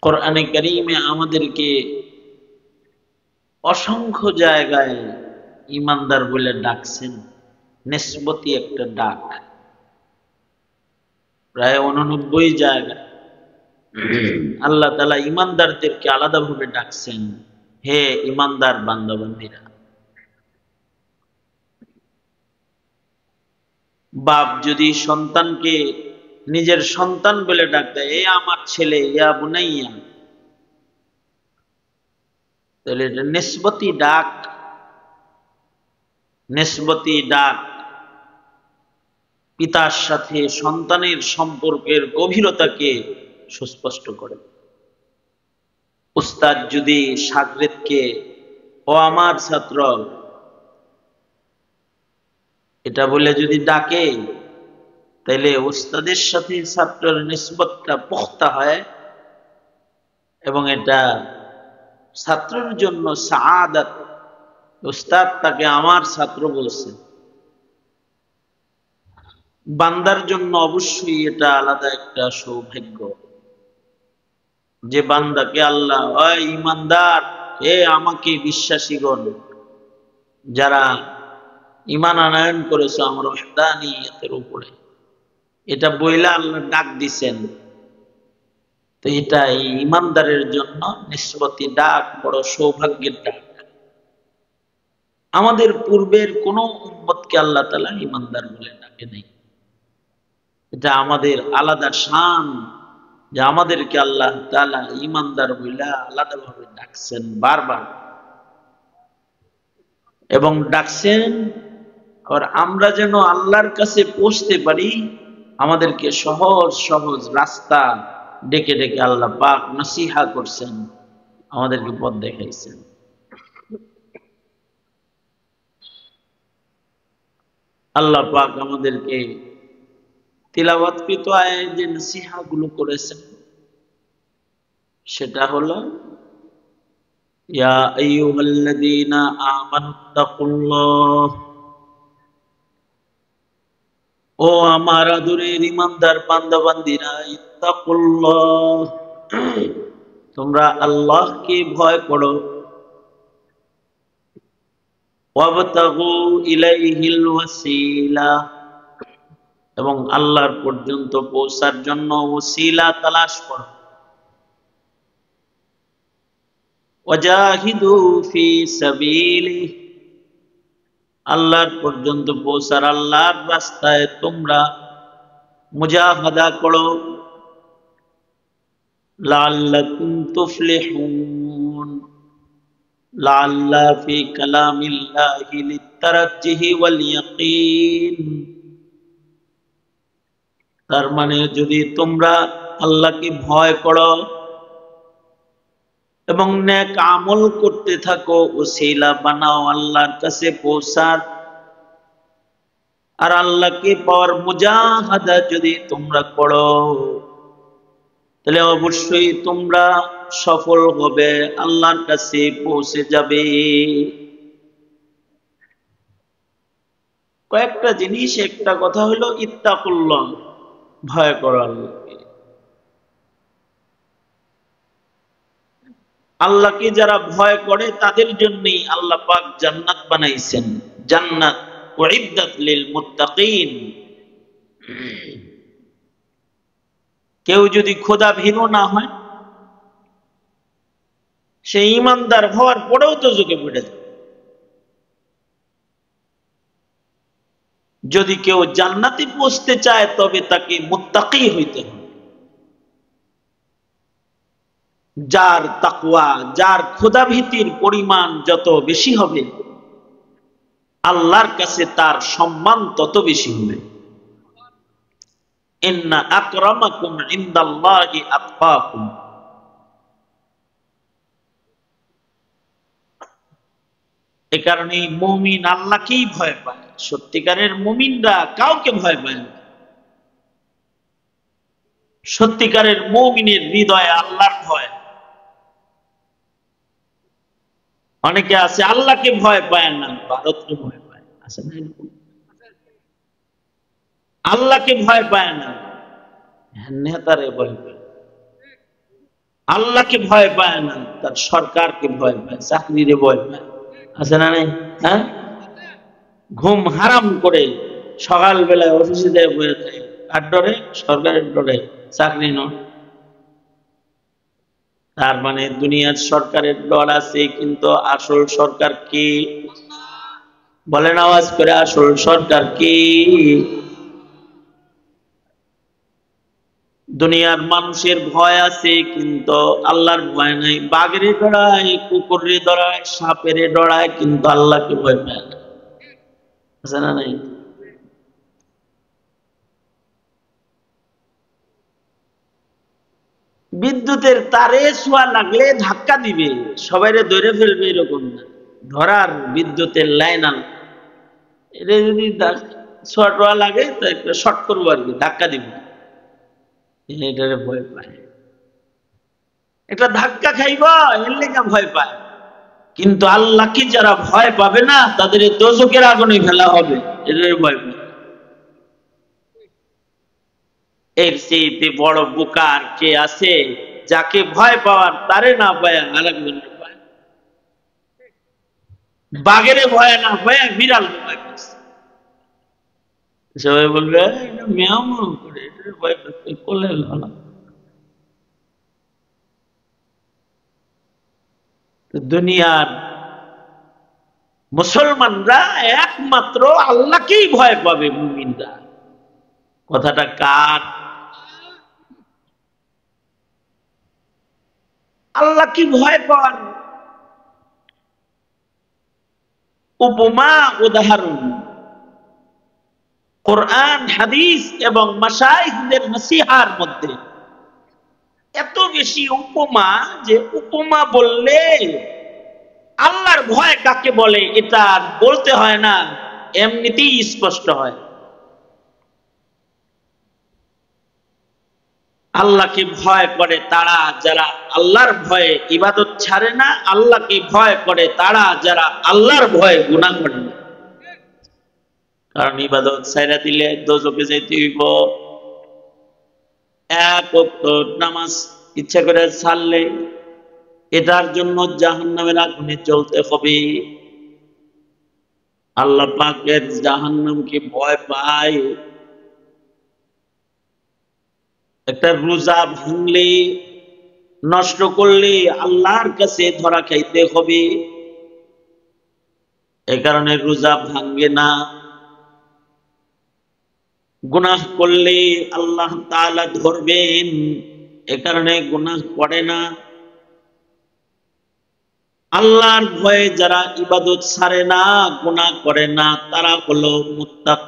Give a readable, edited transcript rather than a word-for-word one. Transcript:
কোরআনে কারীমে আমাদেরকে অসংখ্য জায়গায় ইমানদার বলে ডাকছেন। নিসবতি একটা ডাক, প্রায় 89 জায়গায় আল্লাহ তাআলা ইমানদারদেরকে আলাদাভাবে ডাকছেন, হে ইমানদার বান্দা বান্দীরা। বাপ যদি সন্তানকে নিজের সন্তান বলে ডাক দেয়, এ আমার ছেলে, ইয়া বুনাইয়া, তাহলে এটা নিসবতি ডাক। নিসবতি ডাক পিতার সাথে সন্তানের সম্পর্কের গভীরতাকে সুস্পষ্ট করে। উস্তাদ যদি শাগরেদকে ও আমার ছাত্র এটা বলে যদি ডাকে, তাইলে উস্তাদের সাথে ছাত্রের নিসবতটা পুখতা হয় এবং এটা ছাত্রের জন্য সাআদাত। উস্তাদ তাকে আমার ছাত্র বলছে, বান্দার জন্য অবশ্যই এটা আলাদা একটা সৌভাগ্য যে বান্দাকে আল্লাহ, ওই ইমানদার, এ আমাকে বিশ্বাসীগণ যারা ঈমান আনয়ন করেছে আমার ওয়াহদানিয়তের উপরে, এটা বইলা আল্লাহ ডাক দিছেন। তো এটা এই ইমানদারের জন্য নিসবতি ডাক বড় সৌভাগ্যের ডাক। আমাদের পূর্বের কোন উম্মতকে আল্লাহ তাআলা ইমানদার বলে ডাকে নাই। এটা আমাদের আলাদা শান যে আমাদেরকে আল্লাহ তাআলা ইমানদার বলে আলাদাভাবে ডাকছেন বারবার, এবং ডাকছেন আর আমরা যেন আল্লাহর কাছে পৌঁছতে পারি আমাদেরকে সহজ সহজ রাস্তা ডেকে ডেকে আল্লাহ পাক নসিহা করছেন, আমাদেরকে পথ দেখাইছেন। আল্লাহ পাক আমাদেরকে তিলাওয়াতকৃত আয়াতে যে নসিহা গুলো করেছেন সেটা হলো, ইয়া আইয়ুহাল্লাযীনা আমানুত্তাকুল্লাহ, ও আমার আদরের ইমানদার বান্দা বান্দীরা, ইত্তাকুল্লাহ, তোমরা আল্লাহকে ভয় করো, ওয়াবতাগু ইলাইহিল ওয়াসিলা, এবং আল্লাহর পর্যন্ত পৌঁছার জন্য ওসিলা তালাশ করো, ওয়াজাহিদু ফি সাবিলিহি, আল্লাহর পর্যন্ত পৌঁছার আল্লাহর রাস্তায় তোমরা মুজাহাদা করো, লাআল্লাকুম তুফলিহুন, লাআল্লা ফি কালামিল্লাহি লিত্তারাজ্জুহি ওয়াল ইয়াকিন, তার মানে যদি তোমরা আল্লাহকে ভয় করো এবং নেক আমল করতে থাকো, ওসিলা বানাও আল্লাহর কাছে পৌঁছার, আর আল্লাহকে পাওয়ার মুজাহাদা যদি তোমরা করো, তাহলে অবশ্যই তোমরা সফল হবে, আল্লাহর কাছে পৌঁছে যাবে। কয়েকটা জিনিস, একটা কথা হলো ইত্তাকুল্লাহ, ভয় করো আল্লাহকে। আল্লাহকে যারা ভয় করে তাদের জন্যই আল্লাহ পাক জান্নাত বানাইছেন, জান্নাত উইদ্দাত লিল মুত্তাকিন। কেউ যদি খোদা ভীরু না হয়, সে ইমানদার হওয়ার পরেও তো ঝুঁকে পড়ে যায়। যদি কেউ জান্নাতে পৌঁছতে চায় তবে তাকে মুত্তাকি হইতে হবে। যার তাকওয়া, যার খোদাভীতির পরিমাণ যত বেশি হবে, আল্লাহর কাছে তার সম্মান তত বেশি হবে। ইন্না আকরামাকুম ইনদাল্লাহি আতকাকুম, এ কারণে মুমিন আল্লাহকেই ভয় পায়। সত্যিকারের মুমিনরা কাউকে ভয় পায় না। সত্যিকারের মুমিনের হৃদয়ে আল্লাহর ভয়। অনেকে আছে আল্লাহকে ভয় পায় না, ভারতকে ভয় পায়, আছে না? আল্লাহকে ভয় পায় না, নেতারে ভয় পায়। আল্লাহকে ভয় পায় না, তার সরকারকে ভয় পায়, চাকরিরে ভয় পায়। আছে না নাই? হ্যাঁ, ঘুম হারাম করে সকালবেলায় অফিসে যায় বয়ে থাকে, কার ডরে? সরকারের ডরে, চাকরি নয়। তার মানে দুনিয়ার সরকারের ডর আছে, কিন্তু আসল সরকার কি? বলেন আওয়াজ করে, আসল সরকার কি? দুনিয়ার মানুষের ভয় আছে, কিন্তু আল্লাহর ভয় নাই। বাঘেরে ডরায়, কুকুরে ডরায়, সাপেরে ডরায়, কিন্তু আল্লাহকে ভয় পায় না। আছে না নাই? বিদ্যুতের তারে ছোঁয়া লাগলে ধাক্কা দিবে, সবাইরে ধরে ফেলবে এরকম না। ধরার বিদ্যুতের লাইন আন, এটা যদি ছোঁয়া টোয়া লাগে তো একটা শর্ট করবো আর কি, ধাক্কা দিব, এটারে ভয় পায়। একটা ধাক্কা খাইব, এর লেগে ভয় পায়। কিন্তু আল্লাহকে যারা ভয় পাবে না, তাদের দোজখের আগুনে ফেলা হবে, এটারে ভয় পায়। এর চেয়ে বড় বোকার কে আছে, যাকে ভয় পাওয়ার তারে না পায় আরেকজনের পায়। বাঘেরে ভয় না পায় বিড়াল ভয় পাচ্ছে। সবাই বলবে এটা মেয়াও মেয়াও করে, এটারে ভয় পাচ্ছে, কোলে হলো। দুনিয়ার মুসলমানরা একমাত্র আল্লাহকেই ভয় পাবে, মুমিনরা। কথাটা কার? আল্লাহ কি ভয় পাওয়ার উপমা, উদাহরণ কোরআন, হাদিস এবং মাশায়েখদের নসিহার মধ্যে এত বেশি উপমা, যে উপমা বললে আল্লাহর ভয় কাকে বলে এটা আর বলতে হয় না, এমনিতেই স্পষ্ট হয়। আল্লাহকে ভয় করে তারা যারা আল্লাহর ভয়ে ইবাদত ছাড়ে না, আল্লাহকে ভয় করে তারা যারা আল্লাহর ভয়ে গুনাহ করে না। কারণ ইবাদত ছাইরা দিলে দোজখে যাইতে হইব। এক ওয়াক্ত নামাজ ইচ্ছা করে ছাড়লে এটার জন্য জাহান্নামের আগুনে জ্বলতে হবে। আল্লাহ পাকের জাহান্নামকে ভয় পায়। একটা রোজা ভাঙলে, নষ্ট করলে আল্লাহর কাছে ধরা খাইতে হবে, এই কারণে রোজা ভাঙ্গে না। গুনাহ করলে আল্লাহ তাআলা ধরবেন, এ কারণে গুনাহ করে না। আল্লাহর ভয়ে যারা ইবাদত ছাড়ে না, গুনাহ করে না, তারা হলো মুত্তাকি।